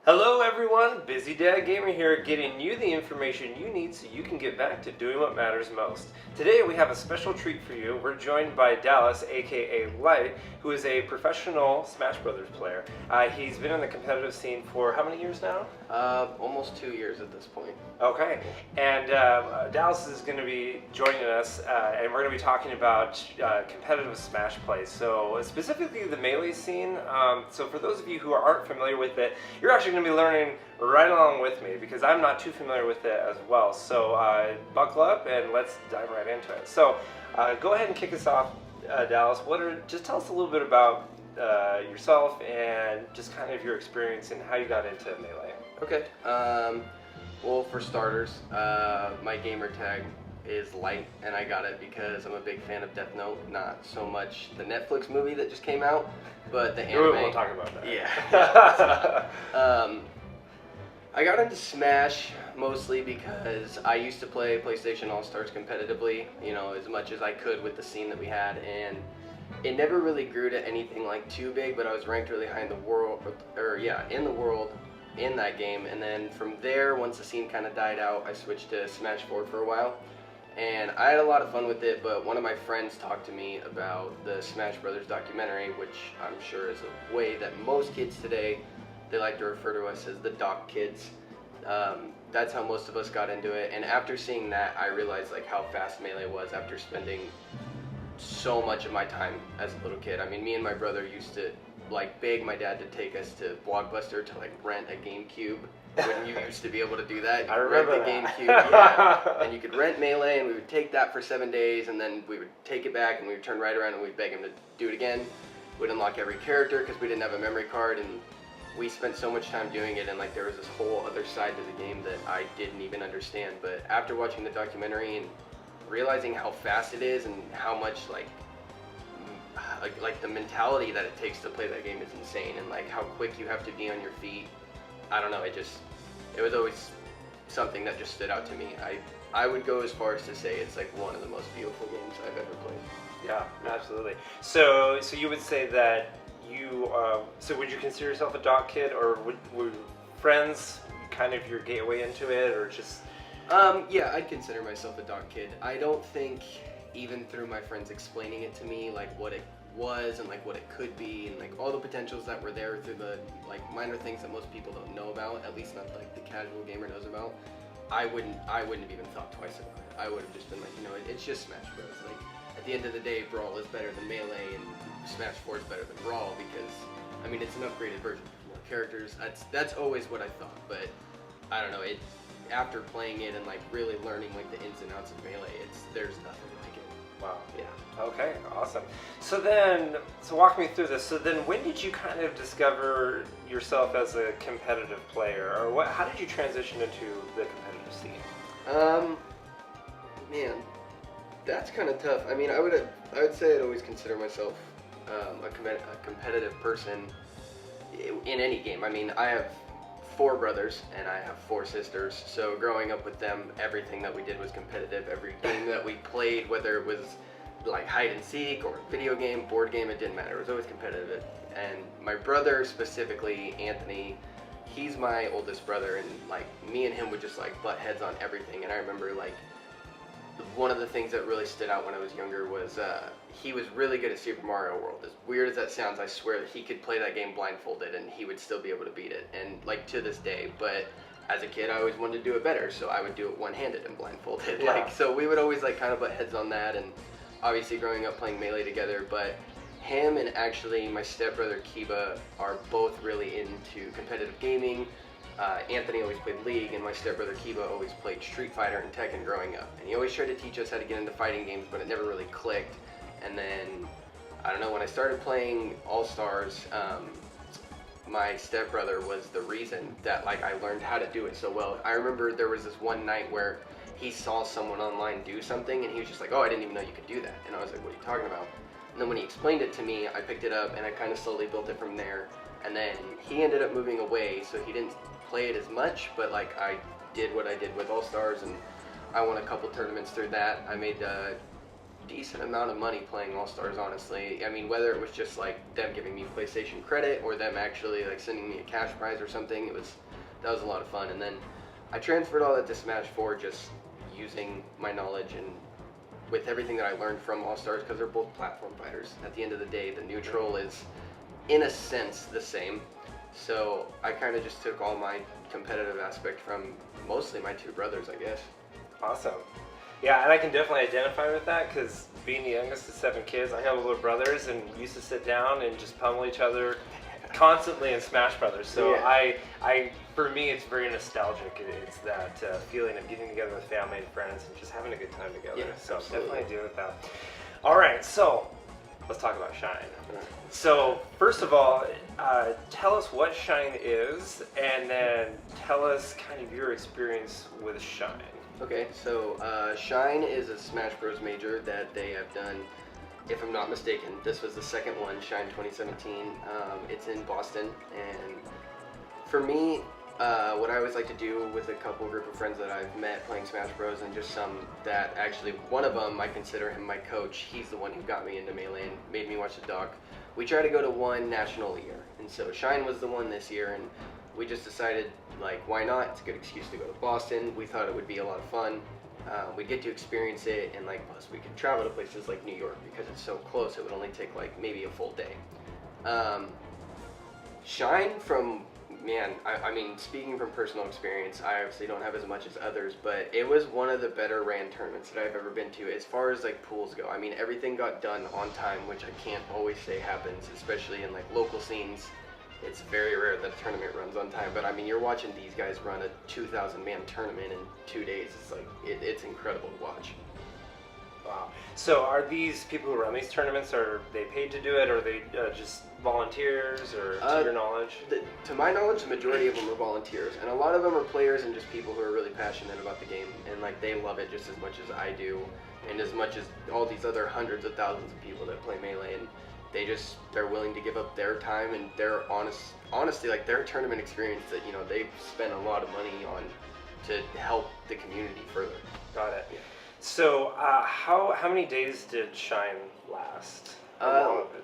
Hello everyone, Busy Dad Gamer here, getting you the information you need so you can get back to doing what matters most. Today we have a special treat for you. We're joined by Dallas, aka Light, who is a professional Smash Brothers player. He's been in the competitive scene for how many years now? Almost 2 years at this point. Okay, and Dallas is going to be joining us, and we're going to be talking about competitive Smash play. So specifically the Melee scene. So for those of you who aren't familiar with it, you're actually going to be learning right along with me because I'm not too familiar with it as well. So buckle up and let's dive right into it. So go ahead and kick us off, Dallas. Just tell us a little bit about yourself and just kind of your experience and how you got into Melee. Okay. Well, for starters, my gamer tag is Light, and I got it because I'm a big fan of Death Note. Not so much the Netflix movie that just came out, but the anime. We'll talk about that. Yeah. I got into Smash mostly because I used to play PlayStation All-Stars competitively, as much as I could with the scene that we had, and it never really grew to anything like too big, but I was ranked really high in the world, in that game. And then from there, once the scene kind of died out, I switched to Smash 4 for a while, and I had a lot of fun with it. But one of my friends talked to me about the Smash Brothers documentary, which I'm sure is a way that most kids today, they like to refer to us as the Doc Kids. That's how most of us got into it, and after seeing that, I realized how fast Melee was after spending so much of my time as a little kid. I mean, me and my brother used to beg my dad to take us to Blockbuster to rent a GameCube when you used to be able to do that. I remember the GameCube, yeah. And you could rent Melee, and we would take that for 7 days, and then we would take it back, and we would turn right around, and we'd beg him to do it again. We'd unlock every character because we didn't have a memory card, and we spent so much time doing it, and there was this whole other side to the game that I didn't even understand. But after watching the documentary and realizing how fast it is and how much the mentality that it takes to play that game is insane, and how quick you have to be on your feet. I don't know, it was always something that just stood out to me. I would go as far as to say it's one of the most beautiful games I've ever played. Yeah, absolutely. So you would say that so would you consider yourself a Doc Kid, or were friends kind of your gateway into it, or just? Yeah, I'd consider myself a Doc Kid. I don't think, even through my friends explaining it to me, what it was and what it could be, and all the potentials that were there through the minor things that most people don't know about, at least not the casual gamer knows about, I wouldn't have even thought twice about it. I would have just been it's just Smash Bros. At the end of the day, Brawl is better than Melee, and Smash 4 is better than Brawl because, it's an upgraded version with more characters. That's always what I thought, but I don't know, after playing it and really learning the ins and outs of Melee, there's nothing like it. Wow. Yeah. Okay, awesome. So walk me through this. So then when did you kind of discover yourself as a competitive player, or how did you transition into the competitive scene? Man, that's kind of tough. I would say I'd always consider myself a competitive person in any game. I have 4 brothers and I have 4 sisters, so growing up with them, everything that we did was competitive. Every game that we played, whether it was hide and seek or video game, board game, it didn't matter. It was always competitive. And my brother specifically, Anthony, he's my oldest brother, and me and him would just butt heads on everything. And I remember one of the things that really stood out when I was younger was he was really good at Super Mario World. As weird as that sounds, I swear that he could play that game blindfolded and he would still be able to beat it, and to this day. But as a kid, I always wanted to do it better, so I would do it one-handed and blindfolded. Yeah. So we would always kind of butt heads on that, and obviously growing up playing Melee together. But him and actually my stepbrother Kiba are both really into competitive gaming. Anthony always played League, and my stepbrother Kiba always played Street Fighter and Tekken growing up. And he always tried to teach us how to get into fighting games, but it never really clicked. And then, I don't know, when I started playing All-Stars, my stepbrother was the reason that I learned how to do it so well. I remember there was this one night where he saw someone online do something, and he was just oh, I didn't even know you could do that. And I was like, what are you talking about? And then when he explained it to me, I picked it up, and I kind of slowly built it from there. And then he ended up moving away, so he didn't play it as much, but I did what I did with All Stars, and I won a couple tournaments through that. I made decent amount of money playing All Stars. Honestly, I mean, whether it was just like them giving me PlayStation credit or them actually like sending me a cash prize or something, that was a lot of fun. And then I transferred all that to Smash 4, just using my knowledge and with everything that I learned from All Stars, because they're both platform fighters. At the end of the day, the neutral is, in a sense, the same. So I kind of just took all my competitive aspect from mostly my two brothers, I guess. Awesome. Yeah, and I can definitely identify with that because being the youngest of 7 kids, I have little brothers and we used to sit down and just pummel each other constantly in Smash Brothers. So Yeah. for me, it's very nostalgic. It's that feeling of getting together with family and friends and just having a good time together. Yeah, so absolutely. definitely deal with that. All right, so let's talk about Shine. Alright. So first of all, tell us what Shine is, and then tell us kind of your experience with Shine. Okay, so Shine is a Smash Bros. Major that they have done, if I'm not mistaken. This was the second one, Shine 2017. It's in Boston, and for me, what I always like to do with a group of friends that I've met playing Smash Bros. And just some that actually, one of them, I consider him my coach. He's the one who got me into Melee and made me watch the doc. We try to go to one national a year, and so Shine was the one this year, and we just decided, like, why not? It's a good excuse to go to Boston. We thought it would be a lot of fun. We'd get to experience it, and like, plus we could travel to places like New York because it's so close. It would only take like maybe a full day. Shine from, man, I mean, speaking from personal experience, I obviously don't have as much as others, but it was one of the better ran tournaments that I've ever been to as far as like pools go. I mean, everything got done on time, which I can't always say happens, especially in like local scenes. It's very rare that a tournament runs on time, but I mean, you're watching these guys run a 2,000 man tournament in 2 days. It's like, it's incredible to watch. Wow. So are these people who run these tournaments, are they paid to do it, or are they just volunteers, or to your knowledge? To my knowledge, the majority of them are volunteers, and a lot of them are players and just people who are really passionate about the game, and like they love it just as much as I do, and as much as all these other hundreds of thousands of people that play Melee, and they're willing to give up their time and their honestly, like their tournament experience that, you know, they've spent a lot of money on to help the community further. Got it. So how many days did Shine last?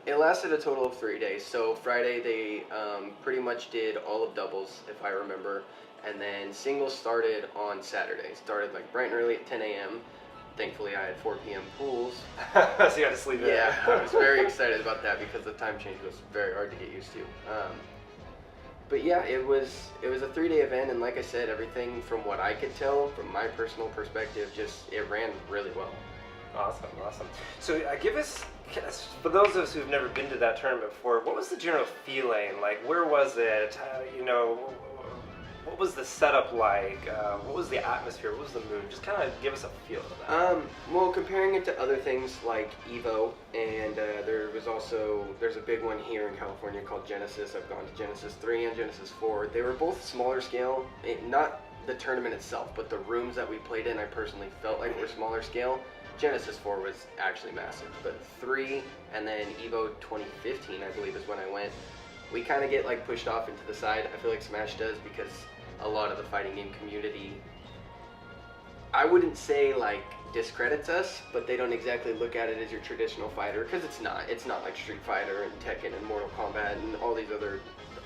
It lasted a total of 3 days. So Friday they pretty much did all of doubles, if I remember, and then singles started on Saturday. Started like bright and early at 10 a.m. Thankfully, I had 4 p.m. pools. So you had to sleep in. Yeah, I was very excited about that because the time change was very hard to get used to. But yeah, it was a 3-day event, and like I said, everything from what I could tell, from my personal perspective, it ran really well. Awesome. So give us, for those of us who've never been to that tournament before, what was the general feeling? Like, where was it? What was the setup like? What was the atmosphere? What was the mood? Just kind of give us a feel of that. Well, comparing it to other things like EVO, and there's a big one here in California called Genesis. I've gone to Genesis 3 and Genesis 4. They were both smaller scale, not the tournament itself, but the rooms that we played in, I personally felt like were smaller scale. Genesis 4 was actually massive, but 3 and then EVO 2015, I believe, is when I went. We kind of get like pushed off into the side. I feel like Smash does because a lot of the fighting game community, I wouldn't say like discredits us, but they don't exactly look at it as your traditional fighter, because it's not like Street Fighter and Tekken and Mortal Kombat and all these other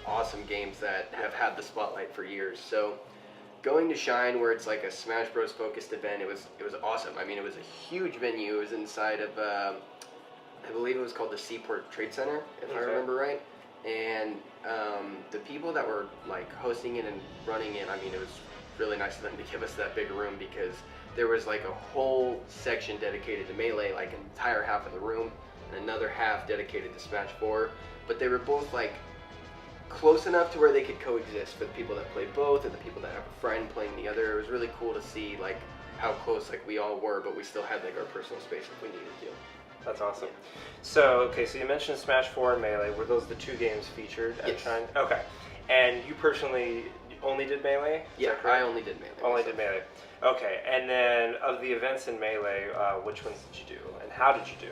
awesome games that have had the spotlight for years. So going to Shine, where it's like a Smash Bros focused event, it was awesome. I mean, it was a huge venue. It was inside of I believe it was called the Seaport Trade Center, if I remember right. And the people that were like hosting it and running it, I mean, it was really nice of them to give us that big room, because there was like a whole section dedicated to Melee, like an entire half of the room, and another half dedicated to Smash 4. But they were both like close enough to where they could coexist for the people that play both and the people that have a friend playing the other. It was really cool to see like how close like we all were, but we still had like our personal space if we needed to. That's awesome. So you mentioned Smash 4 and Melee. Were those the two games featured at Shine? Okay. And you personally only did Melee? Yeah, I only did Melee. Only did Melee. Okay. And then of the events in Melee, which ones did you do, and how did you do?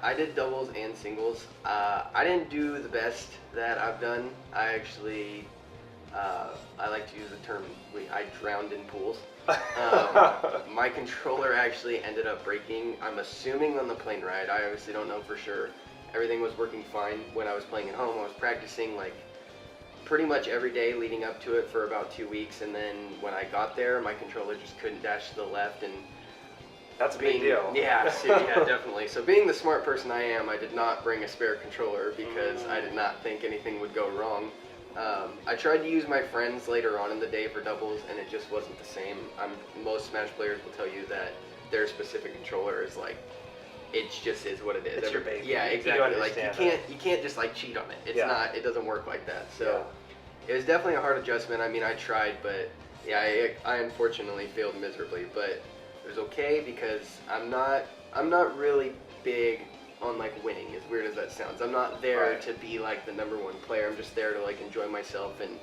I did doubles and singles. I didn't do the best that I've done. I actually, I like to use the term, I drowned in pools. My controller actually ended up breaking. I'm assuming on the plane ride. I obviously don't know for sure. Everything was working fine when I was playing at home. I was practicing like pretty much every day leading up to it for about 2 weeks, and then when I got there, my controller just couldn't dash to the left, and that's a big deal. Yeah, yeah, definitely. So being the smart person I am, I did not bring a spare controller because I did not think anything would go wrong. I tried to use my friends later on in the day for doubles, and it just wasn't the same. Most Smash players will tell you that their specific controller is like, it just is what it is. It's your baby. Yeah, exactly. You like you can't just like cheat on it. It's not. It doesn't work like that. So it was definitely a hard adjustment. I mean, I tried, but yeah, I unfortunately failed miserably. But it was okay because I'm not really big on like winning, as weird as that sounds. I'm not there to be like the #1 player. I'm just there to like enjoy myself, and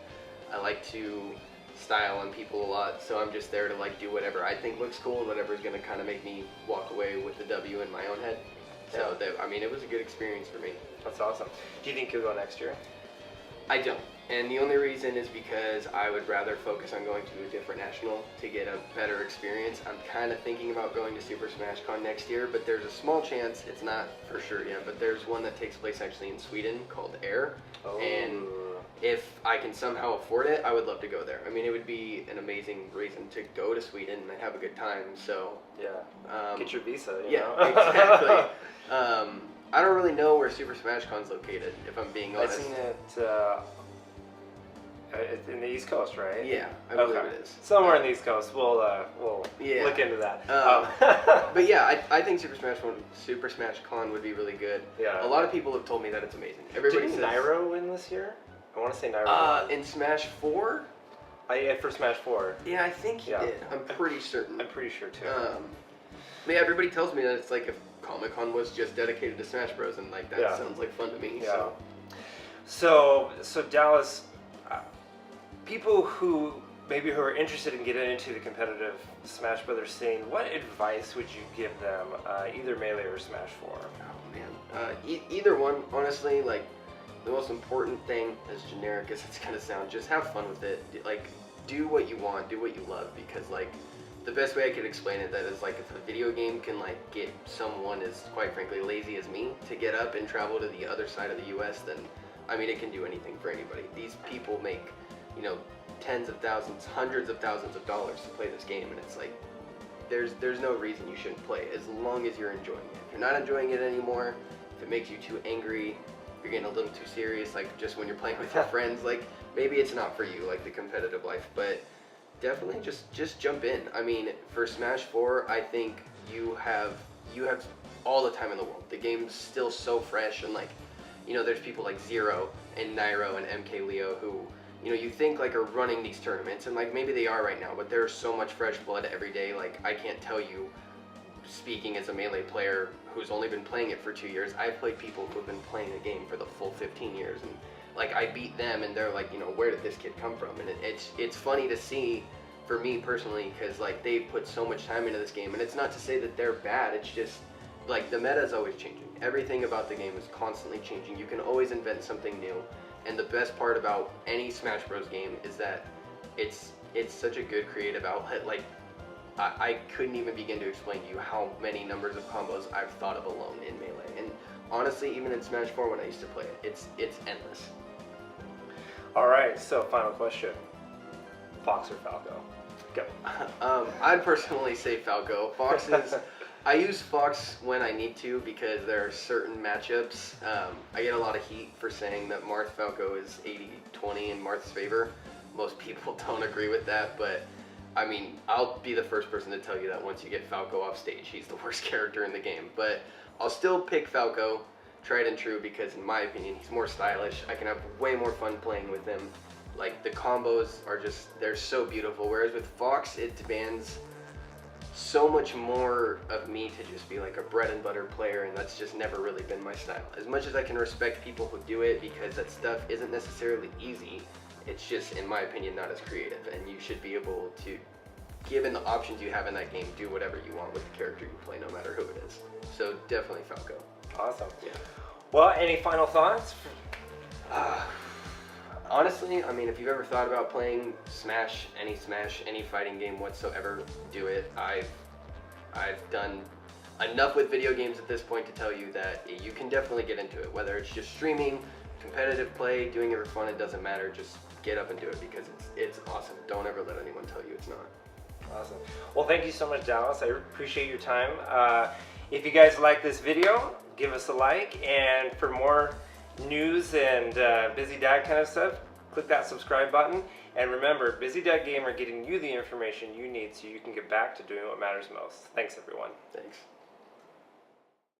I like to style on people a lot, so I'm just there to like do whatever I think looks cool and whatever's gonna kind of make me walk away with the W in my own head. So I mean, it was a good experience for me. That's awesome. Do you think you'll go next year? I don't. And the only reason is because I would rather focus on going to a different national to get a better experience. I'm kind of thinking about going to Super Smash Con next year, but there's a small chance, it's not for sure yet, but there's one that takes place actually in Sweden called Air. Oh. And if I can somehow afford it, I would love to go there. I mean, it would be an amazing reason to go to Sweden and have a good time, so... Yeah, get your visa, you know? Exactly. I don't really know where Super Smash Con's located, if I'm being honest. I've seen it in the East Coast, right? Yeah, I believe it is. Somewhere in the East Coast. We'll look into that. But yeah, I think Super Smash Con would be really good. Yeah. A lot of people have told me that it's amazing. Everybody Didn't says Nairo win this year? I want to say Nairo. In Smash 4? For Smash 4. Yeah, I think he did. I'm pretty certain. I'm pretty sure too. But yeah, everybody tells me that it's like if Comic-Con was just dedicated to Smash Bros, and like that sounds like fun to me. Yeah. So Dallas, people who are interested in getting into the competitive Smash Brothers scene, what advice would you give them, either Melee or Smash 4? Oh man, either one, honestly. Like, the most important thing, as generic as it's gonna sound, just have fun with it. Like, do what you want, do what you love, because like, the best way I could explain it that is like, if a video game can like get someone as quite frankly lazy as me to get up and travel to the other side of the US, then I mean, it can do anything for anybody. These people make, you know, tens of thousands, hundreds of thousands of dollars to play this game, and it's like, there's no reason you shouldn't play as long as you're enjoying it. If you're not enjoying it anymore, if it makes you too angry, if you're getting a little too serious, like just when you're playing with your friends, like maybe it's not for you, like the competitive life, but definitely just jump in. I mean, for Smash 4, I think you have all the time in the world. The game's still so fresh, and like, you know, there's people like Zero and Nairo and MK Leo who, you know, you think like are running these tournaments, and like maybe they are right now, but there's so much fresh blood every day. Like, I can't tell you, speaking as a Melee player who's only been playing it for 2 years, I've played people who have been playing the game for the full 15 years, and like, I beat them, and they're like, you know, where did this kid come from? And it's funny to see, for me personally, because like, they've put so much time into this game, and it's not to say that they're bad, it's just like, the meta is always changing. Everything about the game is constantly changing. You can always invent something new, and the best part about any Smash Bros game is that it's such a good creative outlet. Like, I couldn't even begin to explain to you how many numbers of combos I've thought of alone in Melee, and honestly, even in Smash 4 when I used to play it, it's endless. Alright, so final question. Fox or Falco? Go. I'd personally say Falco. Fox is... I use Fox when I need to because there are certain matchups. I get a lot of heat for saying that Marth Falco is 80-20 in Marth's favor. Most people don't agree with that, but I mean, I'll be the first person to tell you that once you get Falco off stage, he's the worst character in the game. But I'll still pick Falco, tried and true, because in my opinion, he's more stylish. I can have way more fun playing with him. Like, the combos are just, they're so beautiful. Whereas with Fox, it demands so much more of me to just be like a bread and butter player, and that's just never really been my style. As much as I can respect people who do it, because that stuff isn't necessarily easy, it's just, in my opinion, not as creative, and you should be able to, given the options you have in that game, do whatever you want with the character you play, no matter who it is. So definitely Falco. Awesome. Yeah. Well, any final thoughts? Honestly, I mean, if you've ever thought about playing Smash, any fighting game whatsoever, do it. I've done enough with video games at this point to tell you that you can definitely get into it. Whether it's just streaming, competitive play, doing it for fun, it doesn't matter. Just get up and do it because it's awesome. Don't ever let anyone tell you it's not. Awesome. Well, thank you so much, Dallas. I appreciate your time. If you guys like this video, give us a like, and for more news and Busy Dad kind of stuff, click that subscribe button. And remember, Busy Dad Gamer getting you the information you need so you can get back to doing what matters most. Thanks, everyone. Thanks.